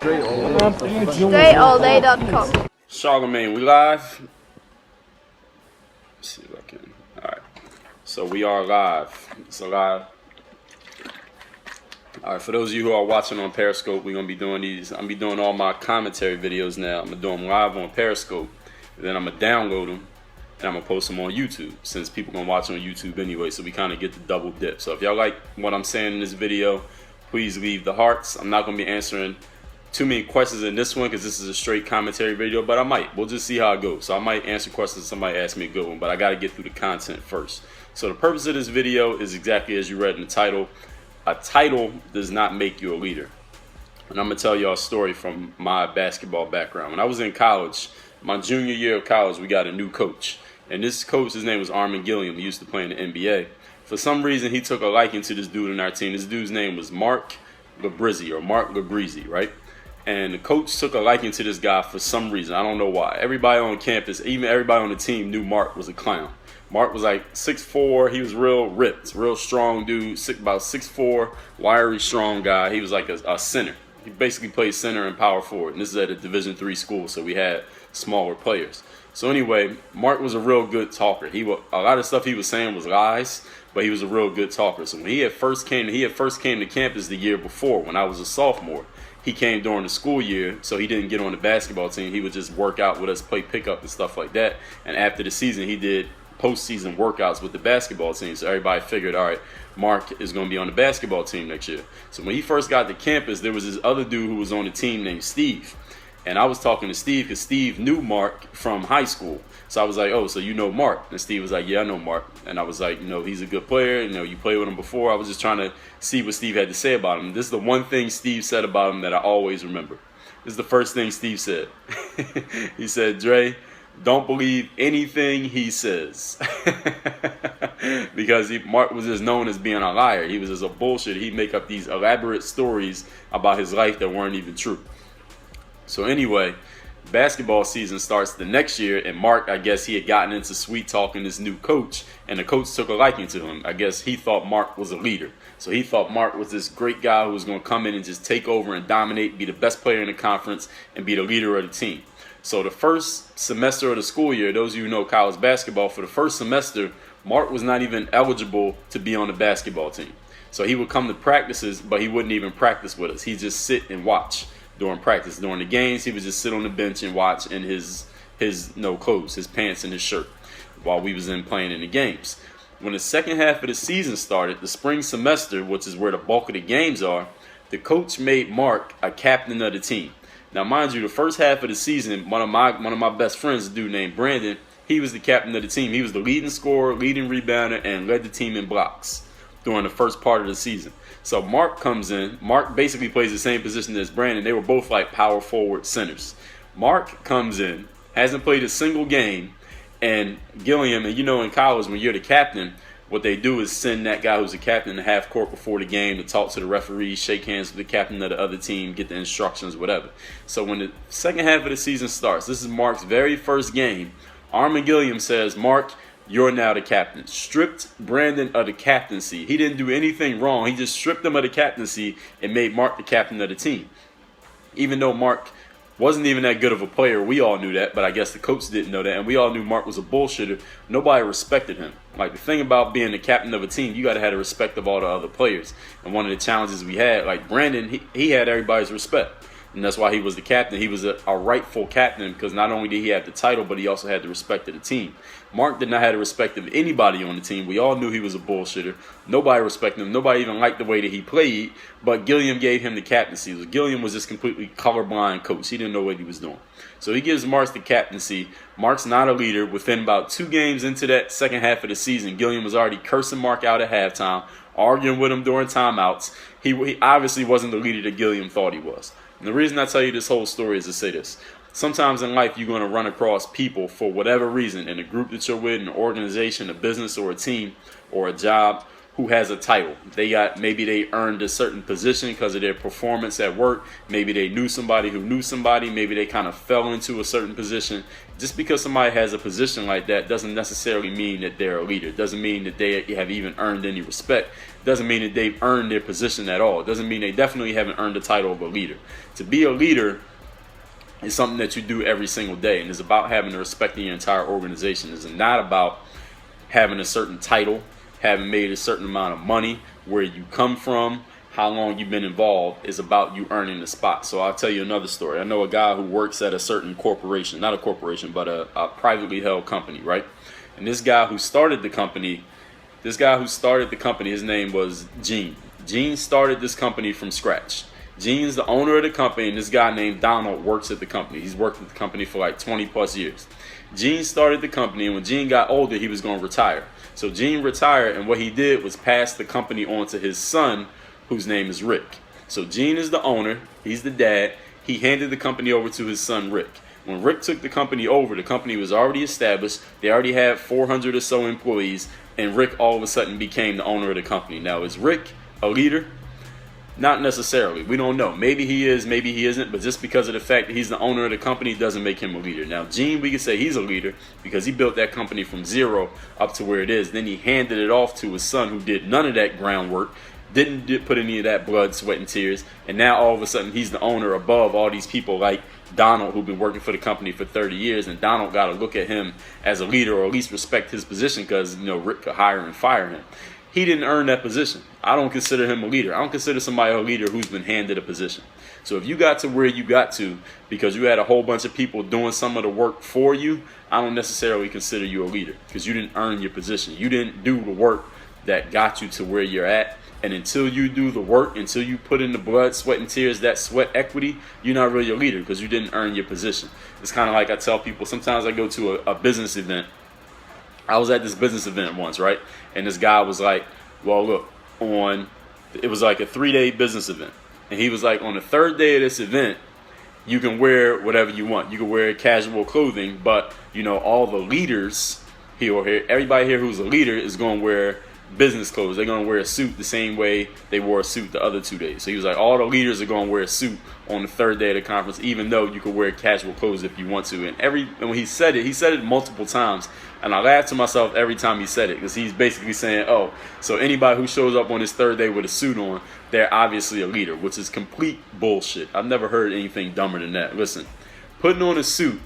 DreAllDay.com. Charlemagne, we live? Let's see if I can. Alright. So we are live. It's a live. Alright, for those of you who are watching on Periscope, we're going to be doing these. I'm going to be doing all my commentary videos now. I'm going to do them live on Periscope. And then I'm going to download them. And I'm going to post them on YouTube. Since people are going to watch on YouTube anyway. So we kind of get the double dip. So if y'all like what I'm saying in this video, please leave the hearts. I'm not going to be answering too many questions in this one because this is a straight commentary video, but I might. We'll just see how it goes. So I might answer questions if somebody asks me a good one, but I got to get through the content first. So the purpose of this video is exactly as you read in the title. A title does not make you a leader. And I'm going to tell y'all a story from my basketball background. When I was in college, my junior year of college, we got a new coach. And this coach, his name was Armin Gilliam. He used to play in the NBA. For some reason, he took a liking to this dude in our team. This dude's name was Mark Labrizzi, right? And the coach took a liking to this guy for some reason. I don't know why. Everybody on campus, even everybody on the team, knew Mark was a clown. Mark was like 6'4". He was real ripped, real strong dude, about 6'4", wiry, strong guy. He was like a center. He basically played center and power forward. And this is at a Division III school, so we had smaller players. So anyway, Mark was a real good talker. A lot of stuff he was saying was lies, but he was a real good talker. So when he first came to campus the year before, when I was a sophomore. He came during the school year, so he didn't get on the basketball team. He would just work out with us, play pickup and stuff like that. And after the season, he did postseason workouts with the basketball team. So everybody figured, all right, Mark is going to be on the basketball team next year. So when he first got to campus, there was this other dude who was on the team named Steve. And I was talking to Steve because Steve knew Mark from high school. So I was like, oh, so you know Mark? And Steve was like, yeah, I know Mark. And I was like, he's a good player. You played with him before. I was just trying to see what Steve had to say about him. This is the one thing Steve said about him that I always remember. This is the first thing Steve said. He said, Dre, don't believe anything he says. Because Mark was just known as being a liar. He was just a bullshit. He'd make up these elaborate stories about his life that weren't even true. So anyway, basketball season starts the next year, and Mark, I guess he had gotten into sweet talking this new coach, and the coach took a liking to him. I guess he thought Mark was a leader. So he thought Mark was this great guy who was going to come in and just take over and dominate, be the best player in the conference, and be the leader of the team. So the first semester of the school year, those of you who know college basketball, for the first semester, Mark was not even eligible to be on the basketball team. So he would come to practices, but he wouldn't even practice with us. He'd just sit and watch. During practice, during the games, he would just sit on the bench and watch in his no clothes, his pants and his shirt, while we was playing in the games. When the second half of the season started, the spring semester, which is where the bulk of the games are, the coach made Mark a captain of the team. Now, mind you, the first half of the season, one of my best friends, a dude named Brandon, he was the captain of the team. He was the leading scorer, leading rebounder, and led the team in blocks during the first part of the season. So Mark comes in. Mark basically plays the same position as Brandon. They were both like power forward centers. Mark comes in, hasn't played a single game, and Gilliam, and in college when you're the captain, what they do is send that guy who's the captain to half court before the game to talk to the referee, shake hands with the captain of the other team, get the instructions, whatever. So when the second half of the season starts, this is Mark's very first game, Armin Gilliam says, Mark, you're now the captain. Stripped Brandon of the captaincy. He didn't do anything wrong. He just stripped him of the captaincy and made Mark the captain of the team. Even though Mark wasn't even that good of a player, we all knew that, but I guess the coach didn't know that, and we all knew Mark was a bullshitter. Nobody respected him. Like, the thing about being the captain of a team, you got to have the respect of all the other players. And one of the challenges we had, like Brandon, he had everybody's respect. And that's why he was the captain. He was a rightful captain because not only did he have the title, but he also had the respect of the team. Mark did not have the respect of anybody on the team. We all knew he was a bullshitter. Nobody respected him. Nobody even liked the way that he played. But Gilliam gave him the captaincy. So Gilliam was just completely colorblind coach. He didn't know what he was doing. So he gives Mark the captaincy. Mark's not a leader. Within about 2 games into that second half of the season, Gilliam was already cursing Mark out at halftime, arguing with him during timeouts. He obviously wasn't the leader that Gilliam thought he was. And the reason I tell you this whole story is to say this. Sometimes in life you're going to run across people for whatever reason in a group that you're with, an organization, a business or a team or a job who has a title. Maybe they earned a certain position because of their performance at work. Maybe they knew somebody who knew somebody. Maybe they kind of fell into a certain position. Just because somebody has a position like that doesn't necessarily mean that they're a leader. It doesn't mean that they have even earned any respect. It doesn't mean that they've earned their position at all. It doesn't mean they definitely haven't earned the title of a leader. To be a leader is something that you do every single day, and it's about having the respect of your entire organization. It's not about having a certain title, having made a certain amount of money, where you come from, how long you've been involved. Is about you earning the spot. So I'll tell you another story. I know a guy who works at a certain corporation, not a corporation, but a privately held company, right? And this guy who started the company, his name was Gene. Gene started this company from scratch. Gene's the owner of the company, and this guy named Donald works at the company. He's worked at the company for like 20 plus years. Gene started the company, and when Gene got older, he was going to retire. So Gene retired, and what he did was pass the company on to his son, whose name is Rick. So Gene is the owner. He's the dad. He handed the company over to his son, Rick. When Rick took the company over, the company was already established. They already had 400 or so employees, and Rick all of a sudden became the owner of the company. Now, is Rick a leader? Not necessarily. We don't know. Maybe he is, maybe he isn't. But just because of the fact that he's the owner of the company doesn't make him a leader. Now, Gene, we can say he's a leader because he built that company from zero up to where it is. Then he handed it off to his son, who did none of that groundwork, didn't put any of that blood, sweat, and tears. And now all of a sudden he's the owner above all these people like Donald, who've been working for the company for 30 years. And Donald got to look at him as a leader, or at least respect his position, because Rick could hire and fire him. He didn't earn that position. I don't consider him a leader. I don't consider somebody a leader who's been handed a position. So if you got to where you got to because you had a whole bunch of people doing some of the work for you, I don't necessarily consider you a leader, because you didn't earn your position. You didn't do the work that got you to where you're at. And until you do the work, until you put in the blood, sweat, and tears, that sweat equity, you're not really a leader, because you didn't earn your position. It's kind of like I tell people, sometimes I go to a business event. I was at this business event once, right? And this guy was like, well, look, it was like a 3-day business event. And he was like, on the third day of this event, you can wear whatever you want. You can wear casual clothing, but, all the leaders here, everybody here who's a leader is going to wear business clothes. They're going to wear a suit the same way they wore a suit the other 2 days. So he was like, all the leaders are going to wear a suit on the third day of the conference, even though you could wear casual clothes if you want to. And when he said it multiple times. And I laughed to myself every time he said it, because he's basically saying, oh, so anybody who shows up on his third day with a suit on, they're obviously a leader, which is complete bullshit. I've never heard anything dumber than that. Listen, putting on a suit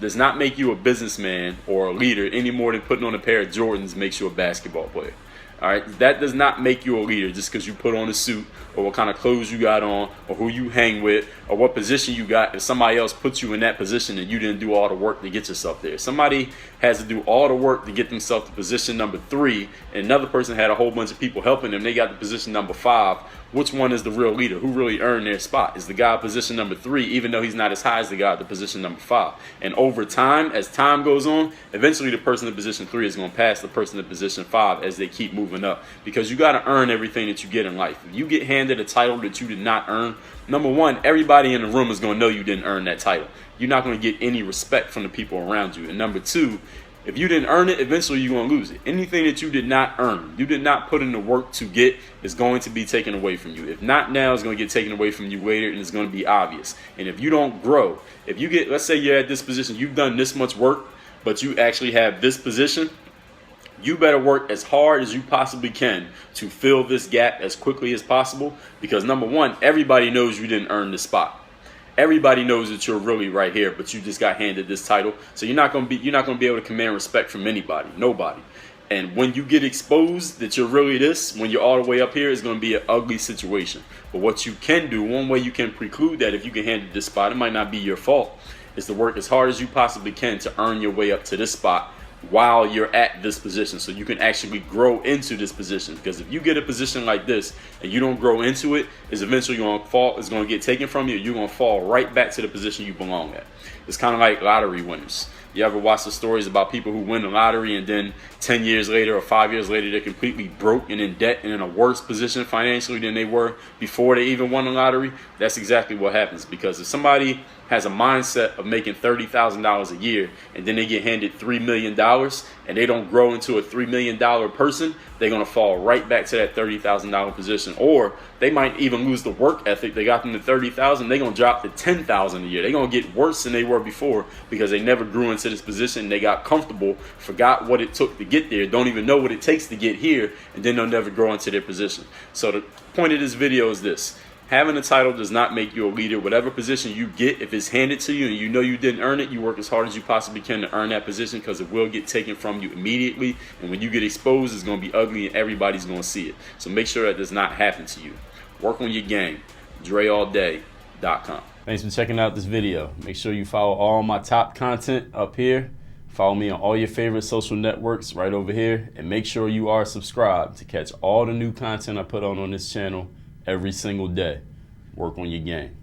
does not make you a businessman or a leader any more than putting on a pair of Jordans makes you a basketball player. All right, that does not make you a leader just because you put on a suit, or what kind of clothes you got on, or who you hang with, or what position you got. If somebody else puts you in that position and you didn't do all the work to get yourself there. Somebody has to do all the work to get themselves to position number 3, and another person had a whole bunch of people helping them. They got to position number 5. Which one is the real leader? Who really earned their spot? Is the guy at position number 3, even though he's not as high as the guy at the position number 5? And over time, as time goes on, eventually the person in position 3 is going to pass the person in position 5 as they keep moving up. Because you got to earn everything that you get in life. If you get handed a title that you did not earn, number one, everybody in the room is going to know you didn't earn that title. You're not going to get any respect from the people around you. And number two, if you didn't earn it, eventually you're going to lose it. Anything that you did not earn, you did not put in the work to get, is going to be taken away from you. If not now, it's going to get taken away from you later, and it's going to be obvious. And if you don't grow, if you get, let's say you're at this position, you've done this much work, but you actually have this position, you better work as hard as you possibly can to fill this gap as quickly as possible. Because number one, everybody knows you didn't earn this spot. Everybody knows that you're really right here, but you just got handed this title. So you're not going to be able to command respect from anybody, nobody. And when you get exposed that you're really this, when you're all the way up here, it's going to be an ugly situation. But what you can do, one way you can preclude that, if you get handed this spot, it might not be your fault, is to work as hard as you possibly can to earn your way up to this spot while you're at this position, so you can actually grow into this position. Because if you get a position like this and you don't grow into it, is eventually going to fall, it's going to get taken from you, you're going to fall right back to the position you belong at. It's kind of like lottery winners. You ever watch the stories about people who win the lottery and then 10 years later or 5 years later they're completely broke and in debt and in a worse position financially than they were before they even won the lottery? That's exactly what happens, because if somebody has a mindset of making $30,000 a year and then they get handed $3 million and they don't grow into a $3 million person, they're going to fall right back to that $30,000 position. Or they might even lose the work ethic. They got them to $30,000, they're going to drop to $10,000 a year. They're going to get worse than they were before because they never grew into this position. They got comfortable, forgot what it took to get there, don't even know what it takes to get here, and then they'll never grow into their position. So the point of this video is this: having a title does not make you a leader. Whatever position you get, if it's handed to you and you know you didn't earn it, you work as hard as you possibly can to earn that position, because it will get taken from you immediately. And when you get exposed, it's going to be ugly and everybody's going to see it. So make sure that does not happen to you. Work on your game. DreAllDay.com. Thanks for checking out this video. Make sure you follow all my top content up here. Follow me on all your favorite social networks right over here. And make sure you are subscribed to catch all the new content I put on this channel every single day. Work on your game.